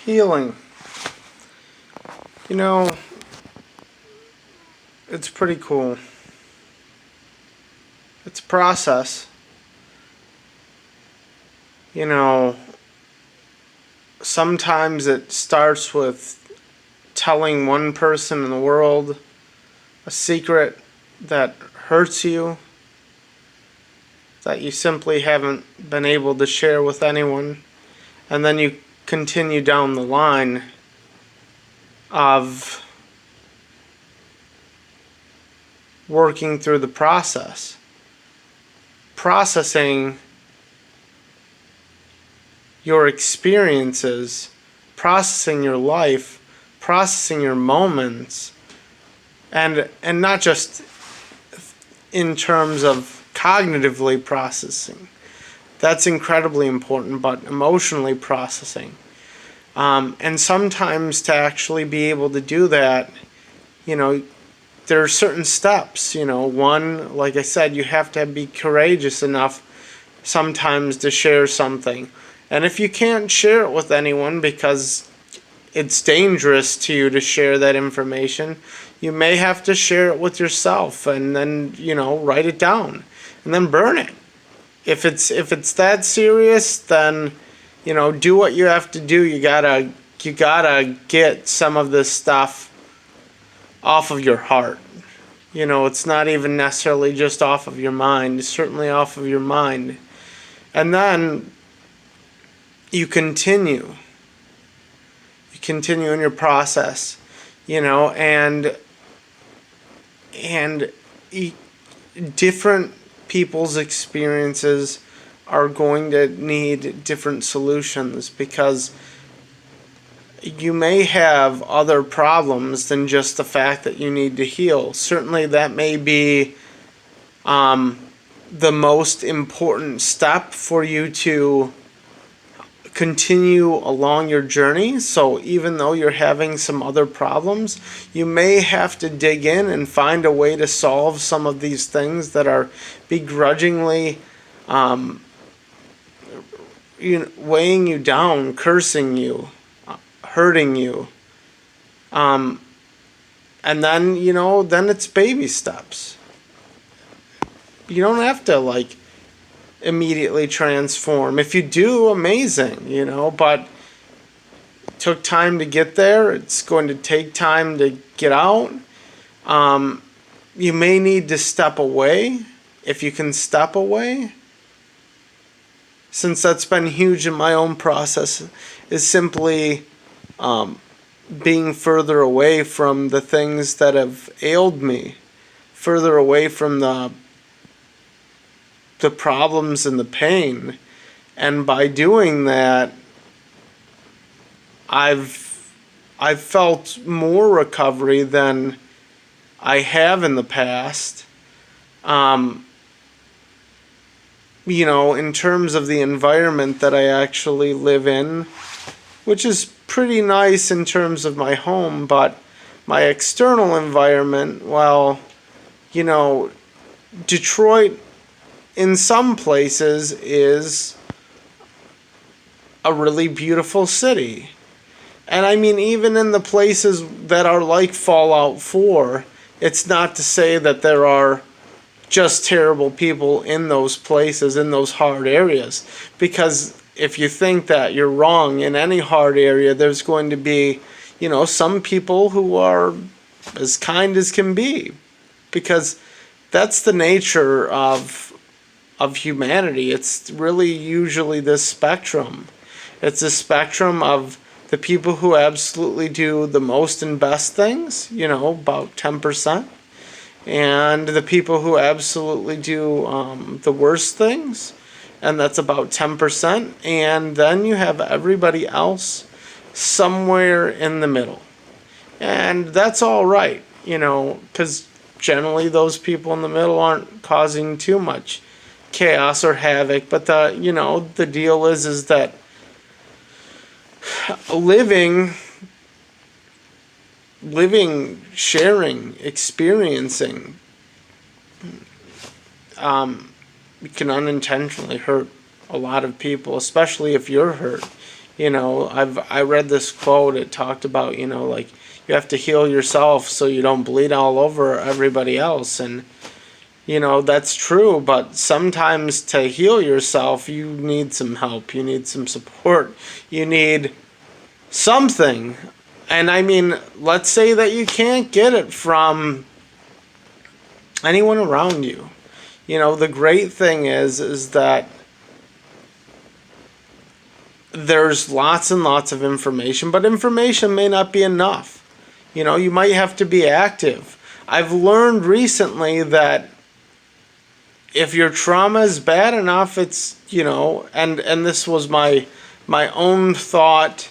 Healing. You know, it's pretty cool. It's a process. You know, sometimes it starts with telling one person in the world a secret that hurts you, that you simply haven't been able to share with anyone, and then you continue down the line of working through the processing your experiences, processing your life, processing your moments, and not just in terms of cognitively processing. That's incredibly important, but emotionally processing. And sometimes to actually be able to do that, you know, there are certain steps. You know, one, like I said, you have to be courageous enough sometimes to share something. And if you can't share it with anyone because it's dangerous to you to share that information, you may have to share it with yourself and then, you know, write it down and then burn it. If it's that serious, then, you know, do what you have to do. You gotta get some of this stuff off of your heart. You know, it's not even necessarily just off of your mind. It's certainly off of your mind. And then you continue. You continue in your process, you know, and different people's experiences are going to need different solutions, because you may have other problems than just the fact that you need to heal. Certainly that may be the most important step for you to continue along your journey. So even though you're having some other problems, you may have to dig in and find a way to solve some of these things that are begrudgingly weighing you down, cursing you, hurting you. And then, you know, then it's baby steps. You don't have to, like, immediately transform. If you do, amazing, you know, but it took time to get there. It's going to take time to get out. You may need to step away, if you can step away. Since that's been huge in my own process, is simply being further away from the things that have ailed me, further away from the problems and the pain. And by doing that, I've felt more recovery than I have in the past. You know, in terms of the environment that I actually live in, which is pretty nice in terms of my home, but my external environment, well, you know, Detroit in some places is a really beautiful city. And I mean, even in the places that are like Fallout 4, it's not to say that there are just terrible people in those places, in those hard areas. Because if you think that, you're wrong. In any hard area, there's going to be, you know, some people who are as kind as can be. Because that's the nature of humanity. It's really usually this spectrum. It's a spectrum of the people who absolutely do the most and best things, you know, about 10%, and the people who absolutely do the worst things, and that's about 10%, and then you have everybody else somewhere in the middle. And that's all right, you know, because generally those people in the middle aren't causing too much chaos or havoc. But the deal is that living, sharing, experiencing, can unintentionally hurt a lot of people, especially if you're hurt. I read this quote. It talked about, like, you have to heal yourself so you don't bleed all over everybody else. And, that's true. But sometimes to heal yourself, you need some help. You need some support. You need something. And I mean, let's say that you can't get it from anyone around you. The great thing is that there's lots and lots of information, but information may not be enough. You might have to be active. I've learned recently that if your trauma is bad enough, it's, and this was my own thought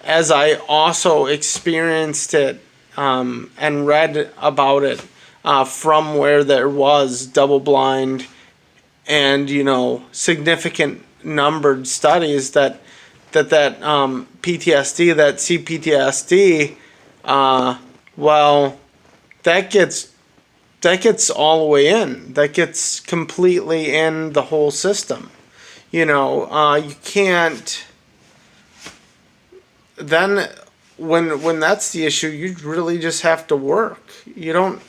as I also experienced it and read about it from where there was double-blind and, significant numbered studies that PTSD, that CPTSD, well, that gets all the way in. That gets completely in the whole system. You can't. Then, when that's the issue, you really just have to work. You don't.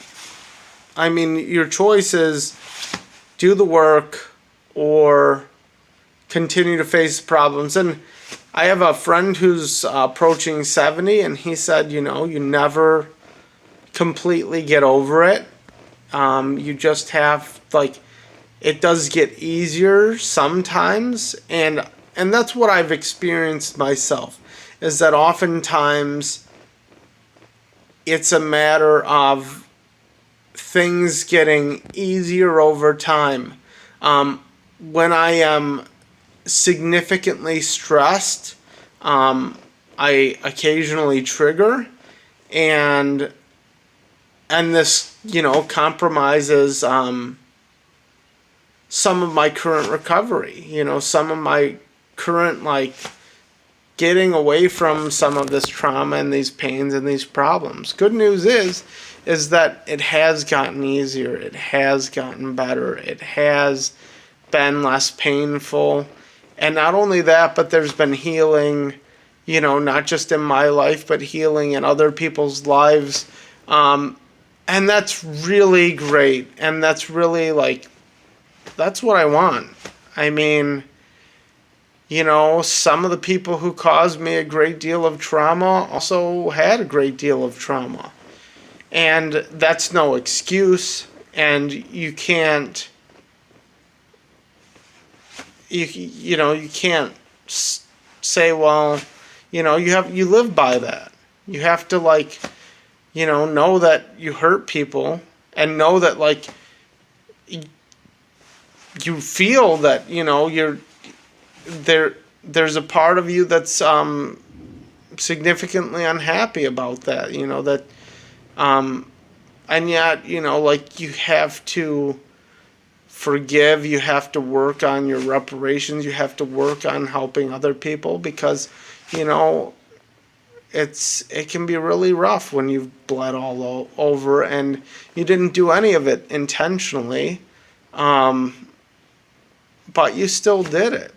I mean, your choice is do the work or continue to face problems. And I have a friend who's approaching 70, and he said, you never completely get over it. You just have, like, it does get easier sometimes, and that's what I've experienced myself, is that oftentimes it's a matter of things getting easier over time. When I am significantly stressed, I occasionally trigger, and this, compromises some of my current recovery, some of my current, like, getting away from some of this trauma and these pains and these problems. Good news is that it has gotten easier. It has gotten better. It has been less painful. And not only that, but there's been healing, not just in my life, but healing in other people's lives. And that's really great. And that's really, like, that's what I want. I mean, some of the people who caused me a great deal of trauma also had a great deal of trauma. And that's no excuse. And you can't, you can't say, well, you live by that. You have to, like, know that you hurt people, and know that, like, you feel that, you're there's a part of you that's significantly unhappy about that, that and yet, like, you have to forgive, you have to work on your reparations, you have to work on helping other people, because it can be really rough when you've bled all over and you didn't do any of it intentionally, but you still did it.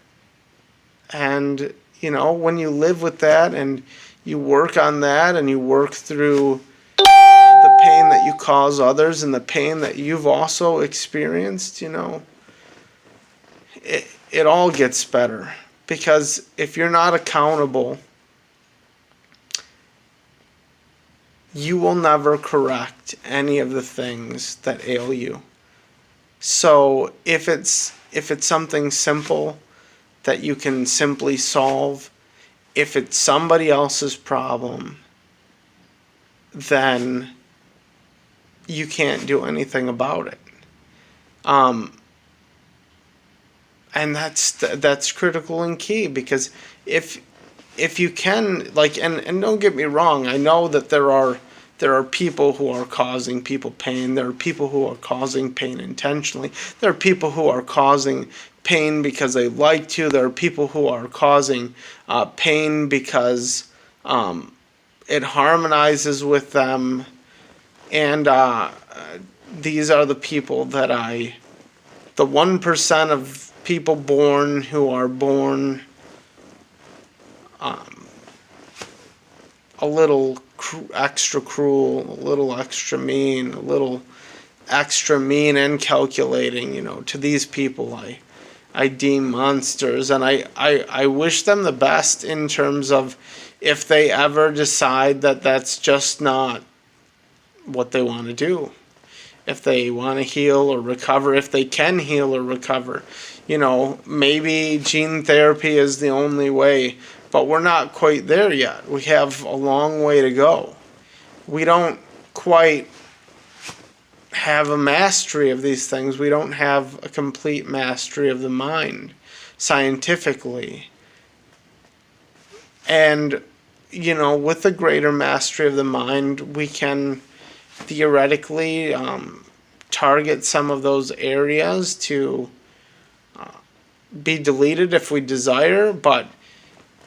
And when you live with that and you work on that and you work through the pain that you cause others and the pain that you've also experienced, it all gets better. Because if you're not accountable, you will never correct any of the things that ail you. So if it's something simple that you can simply solve, if it's somebody else's problem, then you can't do anything about it. And that's critical and key, because if you can, like, and don't get me wrong, I know that there are people who are causing people pain. There are people who are causing pain intentionally. There are people who are causing pain because they like to. There are people who are causing pain because it harmonizes with them. And these are the people that the 1% of people born who are born a little extra cruel, a little extra mean, a little extra mean and calculating, to these people I deem monsters. And I wish them the best in terms of if they ever decide that that's just not what they want to do. If they want to heal or recover, if they can heal or recover. Maybe gene therapy is the only way, but we're not quite there yet. We have a long way to go. We don't quite have a mastery of these things. We don't have a complete mastery of the mind scientifically. And, with a greater mastery of the mind, we can theoretically target some of those areas to be deleted if we desire. But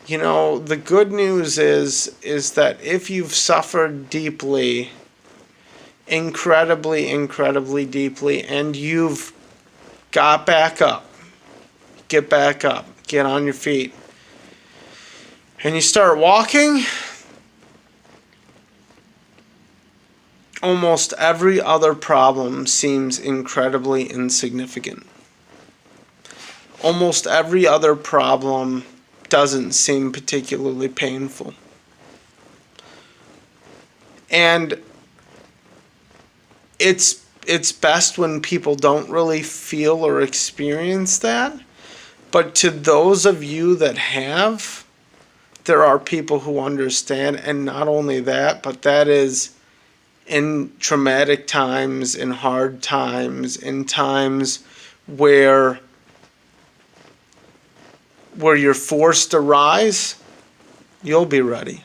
the good news is that if you've suffered deeply, incredibly deeply, and you've got back up, get back up, get on your feet, and you start walking, almost every other problem seems incredibly insignificant. Almost every other problem doesn't seem particularly painful. And it's best when people don't really feel or experience that. But to those of you that have, there are people who understand. And not only that, but that is in traumatic times, in hard times, in times where you're forced to rise, you'll be ready.